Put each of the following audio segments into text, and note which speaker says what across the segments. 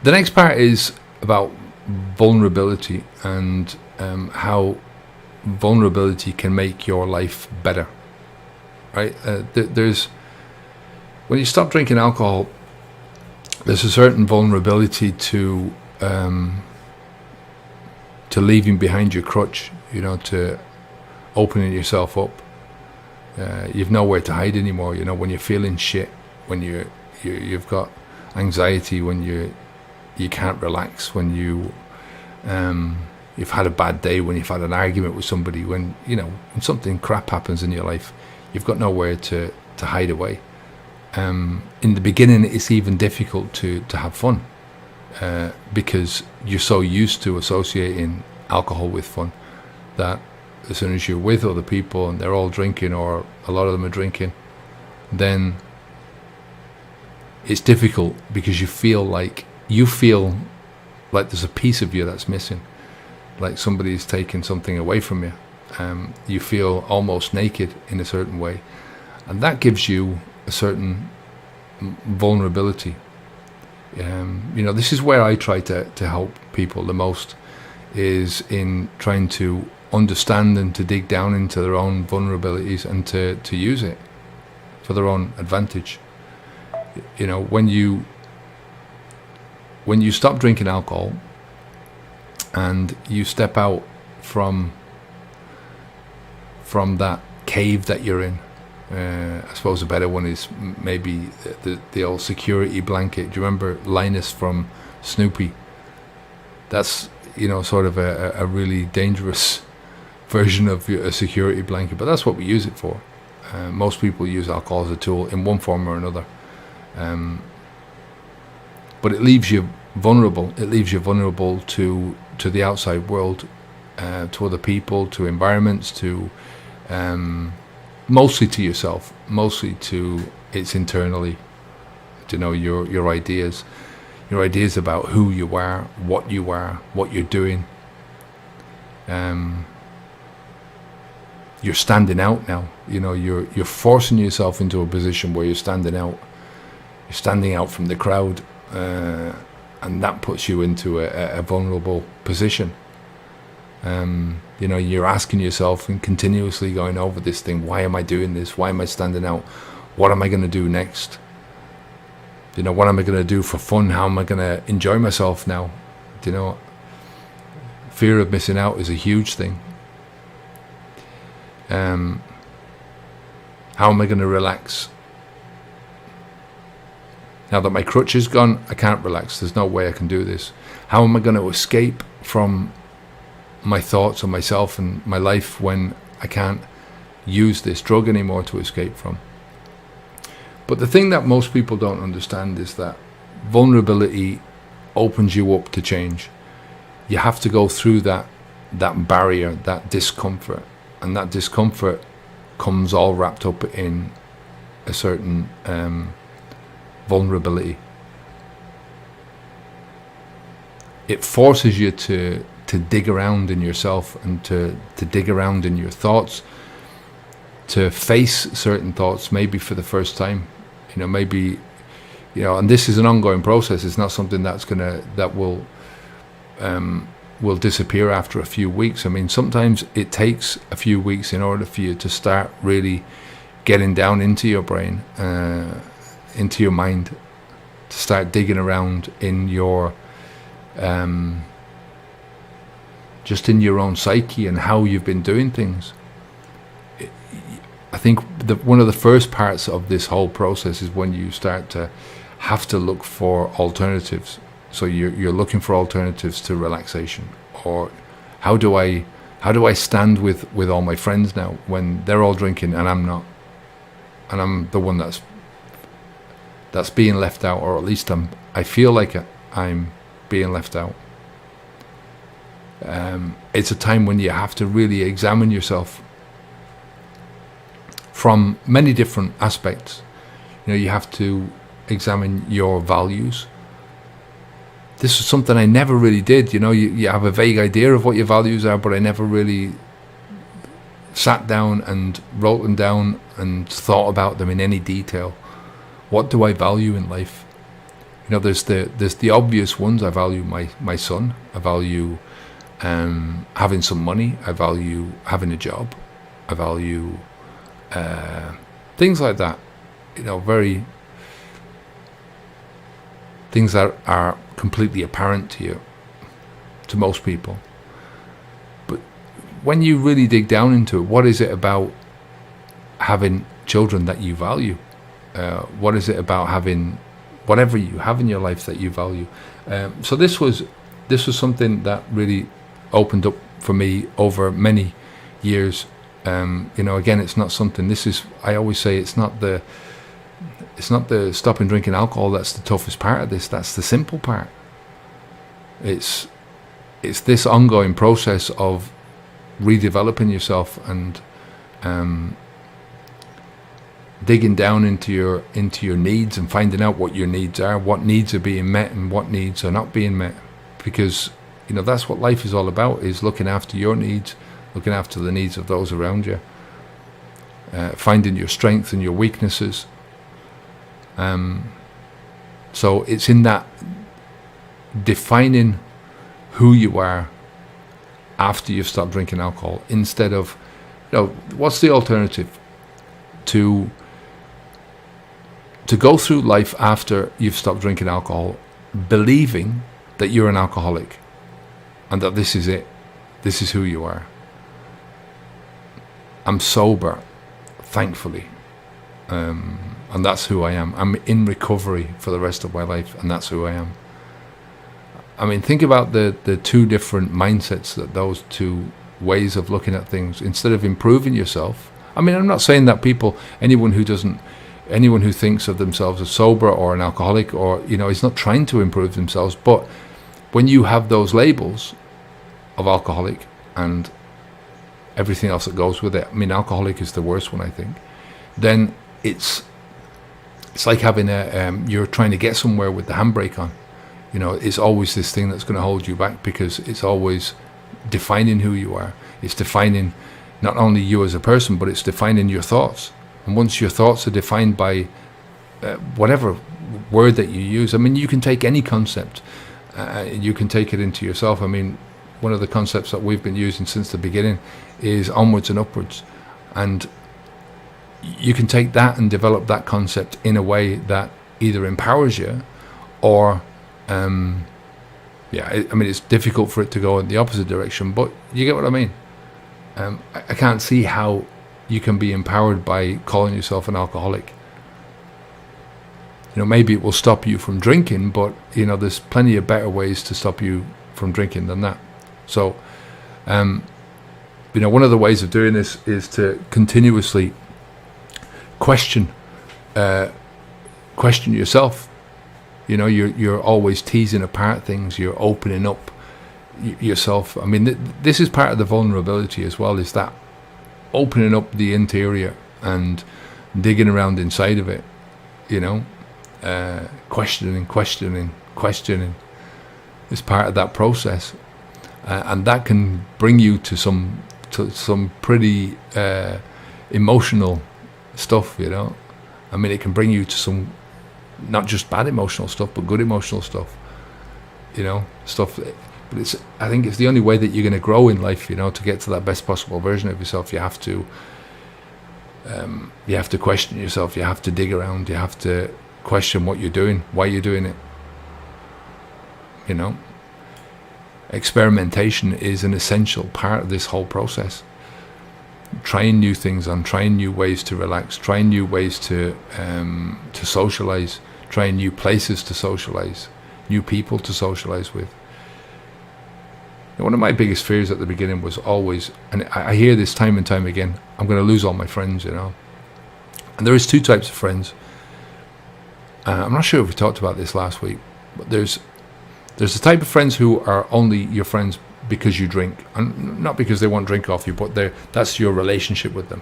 Speaker 1: The next part is about vulnerability and how vulnerability can make your life better. Right? There's when you stop drinking alcohol, there's a certain vulnerability to leaving behind your crutch. To opening yourself up. You've nowhere to hide anymore. When you're feeling shit, when you've got anxiety, when you can't relax, when you've had a bad day, when you've had an argument with somebody, when something crap happens in your life, you've got nowhere to hide away. In the beginning, it's even difficult to have fun because you're so used to associating alcohol with fun that as soon as you're with other people and they're all drinking, or a lot of them are drinking, then it's difficult because you feel like there's a piece of you that's missing, like somebody's taken something away from you. You feel almost naked in a certain way, and that gives you a certain vulnerability. This is where I try to help people the most, is in trying to understand and to dig down into their own vulnerabilities and to use it for their own advantage. When you stop drinking alcohol and you step out from that cave that you're in, I suppose a better one is maybe the old security blanket. Do you remember Linus from Snoopy? That's sort of a really dangerous version of a security blanket, but that's what we use it for. Most people use alcohol as a tool in one form or another, but it leaves you vulnerable. It leaves you vulnerable to the outside world, to other people, to environments, to mostly to yourself, mostly to it's internally. Your ideas about who you are, what you're doing. You're standing out now. You're forcing yourself into a position where you're standing out. You're standing out from the crowd, and that puts you into a vulnerable position. You're asking yourself and continuously going over this thing. Why am I doing this? Why am I standing out? What am I going to do next? What am I going to do for fun? How am I going to enjoy myself now? Fear of missing out is a huge thing. How am I going to relax? Now that my crutch is gone, I can't relax. There's no way I can do this. How am I going to escape from my thoughts on myself and my life when I can't use this drug anymore to escape from? But the thing that most people don't understand is that vulnerability opens you up to change. You have to go through that barrier, that discomfort, and that discomfort comes all wrapped up in a certain vulnerability. It forces you to dig around in yourself and to dig around in your thoughts, to face certain thoughts maybe for the first time. And this is an ongoing process. It's not something that will disappear after a few weeks. Sometimes it takes a few weeks in order for you to start really getting down into your brain, into your mind, to start digging around in your just in your own psyche and how you've been doing things. I think one of the first parts of this whole process is when you start to have to look for alternatives. So you're looking for alternatives to relaxation, or how do I stand with all my friends now when they're all drinking and I'm not, and I'm the one that's being left out, or at least I feel like I'm being left out. It's a time when you have to really examine yourself from many different aspects. You have to examine your values. This is something I never really did. You have a vague idea of what your values are, but I never really sat down and wrote them down and thought about them in any detail. What do I value in life? there's the obvious ones. I value my son. I value having some money. I value having a job. I value things like that. Very things that are completely apparent to you, to most people. But when you really dig down into it, what is it about having children that you value? What is it about having whatever you have in your life that you value? So this was something that really opened up for me over many years. Again, it's not something. I always say it's not the stopping drinking alcohol that's the toughest part of this. That's the simple part. It's this ongoing process of redeveloping yourself and digging down into your needs and finding out what your needs are, what needs are being met and what needs are not being met. Because that's what life is all about, is looking after your needs, looking after the needs of those around you, finding your strengths and your weaknesses. So it's in that defining who you are after you've stopped drinking alcohol, instead of, what's the alternative? To go through life after you've stopped drinking alcohol, believing that you're an alcoholic and that this is it, this is who you are. I'm sober, thankfully, and that's who I am. I'm in recovery for the rest of my life, and that's who I am. I mean, think about the two different mindsets, that those two ways of looking at things. Instead of improving yourself, I mean, I'm not saying that anyone who thinks of themselves as sober or an alcoholic or, is not trying to improve themselves. But when you have those labels of alcoholic and everything else that goes with it, I mean, alcoholic is the worst one, I think, then it's like having you're trying to get somewhere with the handbrake on. It's always this thing that's going to hold you back, because it's always defining who you are. It's defining not only you as a person, but it's defining your thoughts. And once your thoughts are defined by whatever word that you use, I mean, you can take any concept, you can take it into yourself. I mean, one of the concepts that we've been using since the beginning is onwards and upwards. And you can take that and develop that concept in a way that either empowers you or, I mean, it's difficult for it to go in the opposite direction, but you get what I mean. I can't see how you can be empowered by calling yourself an alcoholic. Maybe it will stop you from drinking, but there's plenty of better ways to stop you from drinking than that. So, one of the ways of doing this is to continuously question yourself. You're always teasing apart things. You're opening up yourself. I mean, this is part of the vulnerability as well, is that opening up the interior and digging around inside of it, questioning is part of that process, and that can bring you to some pretty emotional stuff. I mean, it can bring you to some not just bad emotional stuff, but good emotional stuff. Stuff. But I think it's the only way that you're going to grow in life. To get to that best possible version of yourself, you have to question yourself. You have to dig around. You have to question what you're doing, why you're doing it. Experimentation is an essential part of this whole process. Trying new things on, trying new ways to relax, trying new ways to socialize, trying new places to socialize, new people to socialize with. One of my biggest fears at the beginning was always, and I hear this time and time again, I'm going to lose all my friends, And there is two types of friends. I'm not sure if we talked about this last week, but there's the type of friends who are only your friends because you drink, and not because they want drink off you, but that's your relationship with them.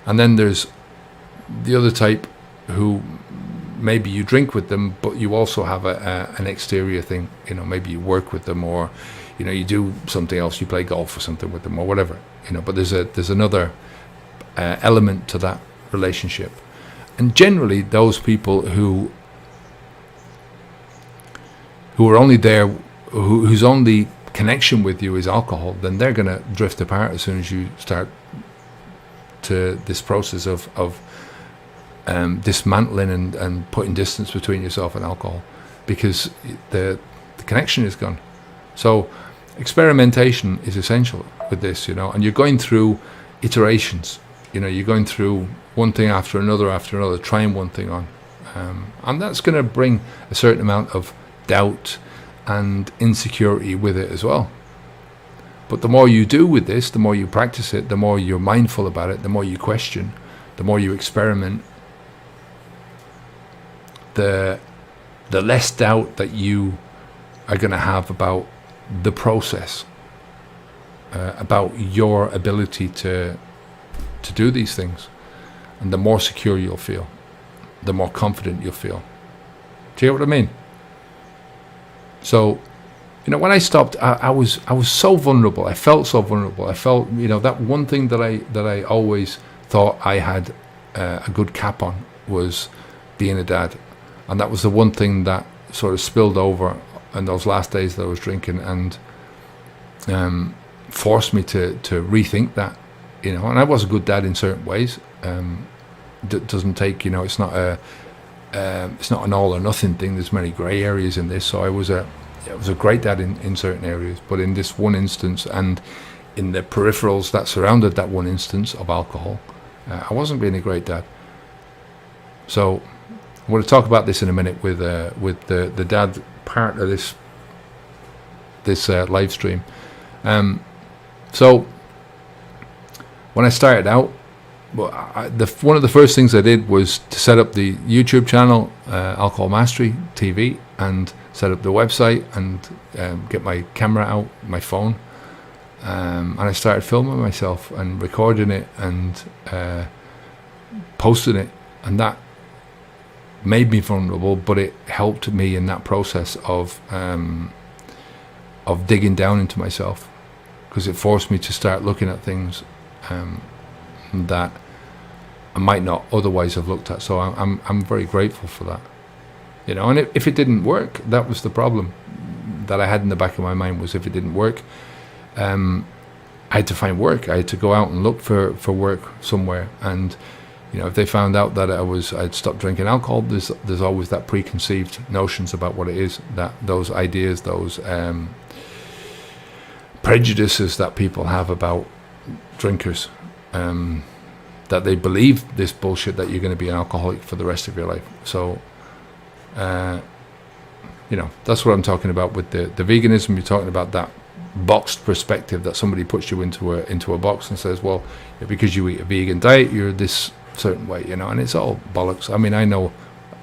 Speaker 1: And then there's the other type who maybe you drink with them, but you also have an exterior thing. Maybe you work with them, or you do something else. You play golf or something with them, or whatever. But there's another element to that relationship. And generally, those people who who are only there, whose only connection with you is alcohol, then they're going to drift apart as soon as you start to this process of dismantling and putting distance between yourself and alcohol, because the connection is gone. So experimentation is essential with this, and you're going through iterations. You're going through one thing after another, trying one thing on, and that's going to bring a certain amount of doubt and insecurity with it as well. But the more you do with this, the more you practice it, the more you're mindful about it, the more you question, the more you experiment, the less doubt that you are going to have about the process, about your ability to do these things, and the more secure you'll feel, the more confident you'll feel. Do you get what I mean? So, when I stopped, I was so vulnerable. I felt so vulnerable. I felt, that one thing that I always thought I had a good cap on was being a dad, and that was the one thing that sort of spilled over in those last days that I was drinking, and forced me to rethink that. And I was a good dad in certain ways. Doesn't take, it's not an all or nothing thing. There's many grey areas in this. So I was a great dad in certain areas, but in this one instance, and in the peripherals that surrounded that one instance of alcohol, I wasn't being a great dad. So I'm going to talk about this in a minute with the dad part of this live stream. So when I started out, one of the first things I did was to set up the YouTube channel, Alcohol Mastery TV, and set up the website and get my camera out, my phone, and I started filming myself and recording it and posting it, and that made me vulnerable, but it helped me in that process of digging down into myself, because it forced me to start looking at things that I might not otherwise have looked at. So I'm very grateful for that, and if it didn't work, that was the problem that I had in the back of my mind, was if it didn't work, I had to find work. I had to go out and look for work somewhere, and if they found out that I'd stopped drinking alcohol, there's always that preconceived notions about what it is, that those ideas, those prejudices that people have about drinkers, that they believe this bullshit that you're going to be an alcoholic for the rest of your life. So that's what I'm talking about with the veganism. You're talking about that boxed perspective, that somebody puts you into a box and says, well, because you eat a vegan diet, you're this certain way, and it's all bollocks. I mean, I know,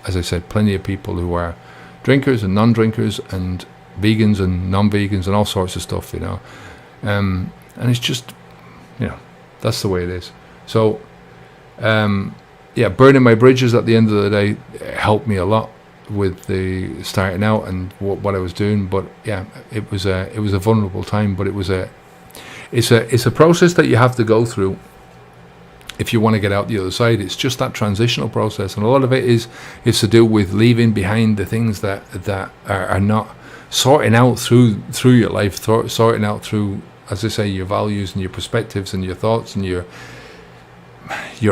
Speaker 1: as I said, plenty of people who are drinkers and non-drinkers and vegans and non-vegans and all sorts of stuff, and it's just, that's the way it is. So burning my bridges at the end of the day helped me a lot with the starting out and what I was doing. But it was a vulnerable time, but it's a process that you have to go through if you want to get out the other side. It's just that transitional process, and a lot of it is to do with leaving behind the things that are not sorting out through your life, sorting out through, as I say, your values and your perspectives and your thoughts and your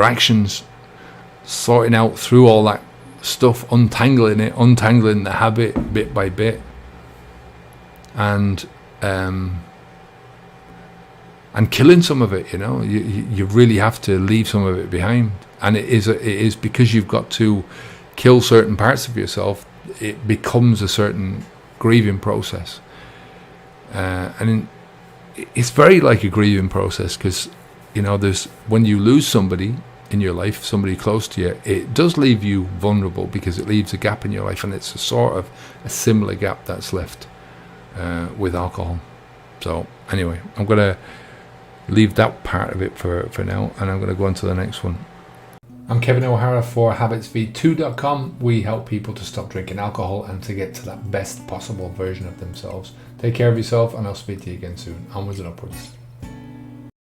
Speaker 1: actions, sorting out through all that stuff, untangling the habit bit by bit, and killing some of it. You really have to leave some of it behind, and it is because you've got to kill certain parts of yourself. It becomes a certain grieving process, and it's very like a grieving process, because there's, when you lose somebody in your life, somebody close to you, it does leave you vulnerable, because it leaves a gap in your life, and it's a sort of a similar gap that's left with alcohol. So anyway, I'm gonna leave that part of it for now, and I'm going to go on to the next one. I'm Kevin O'Hara for habitsv2.com. We help people to stop drinking alcohol and to get to that best possible version of themselves. Take care of yourself, and I'll speak to you again soon. Onwards and upwards.